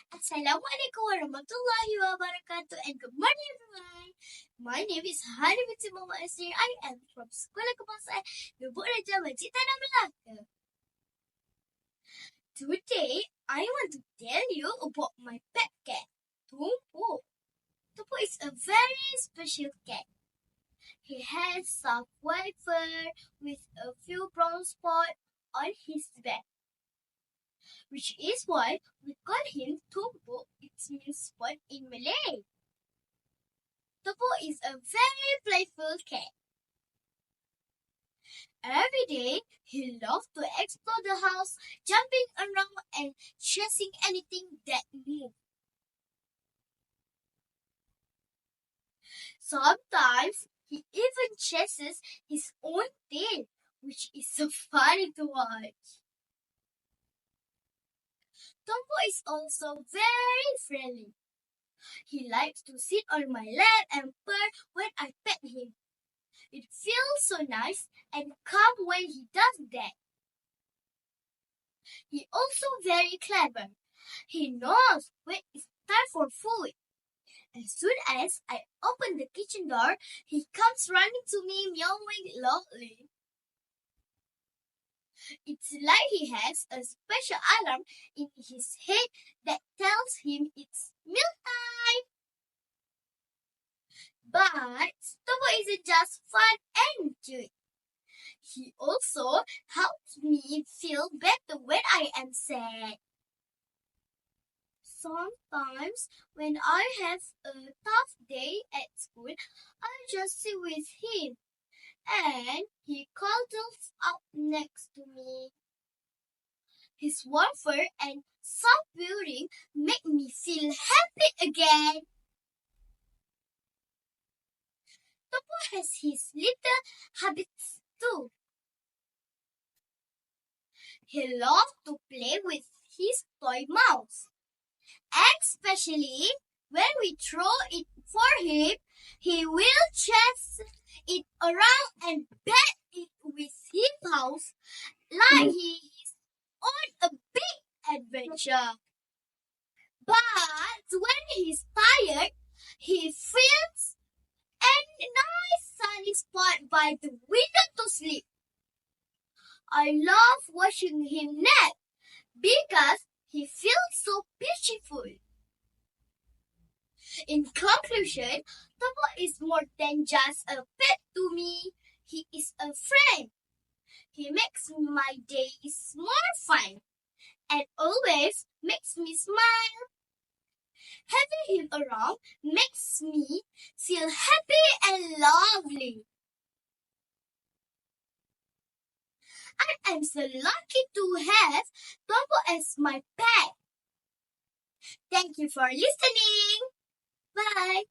Assalamualaikum warahmatullahi wabarakatuh and good morning everyone. My name is Hanan Binti Mohammad Azreen. I am from SK Lubok Redan, Masjid Tanah, Melaka. Today, I want to tell you about my pet cat, Tumpu. Tumpu is a very special cat. He has soft white fur with a few brown spots on his back, which is why we call him Tumpu. It means spot in Malay. Tumpu is a very playful cat. Every day, he loves to explore the house, jumping around and chasing anything that moves. Sometimes, he even chases his own tail, which is so funny to watch. Tumpu is also very friendly. He likes to sit on my lap and purr when I pet him. It feels so nice and calm when he does that. He also very clever. He knows when it's time for food. As soon as I open the kitchen door, he comes running to me meowing loudly. It's like he has a special alarm in his head that tells him it's meal time. But Tumpu isn't just fun and cute. He also helps me feel better when I am sad. Sometimes when I have a tough day at school, I just sit with him and he cuddles up next to me. His warm fur and soft purring make me feel happy again. Tumpu has his little habits too. He loves to play with his toy mouse. Especially when we throw it for him, he will chase it around and bat it with his paws like he is on a big adventure. But when he's tired, he feels a nice sunny spot by the window to sleep. I love watching him nap because he feels so peaceful. In conclusion, Tumpu is more than just a pet to me. He is a friend. He makes my days more fun and always makes me smile. Having him around makes me feel happy and lovely. I am so lucky to have Tumpu as my pet. Thank you for listening. Bye.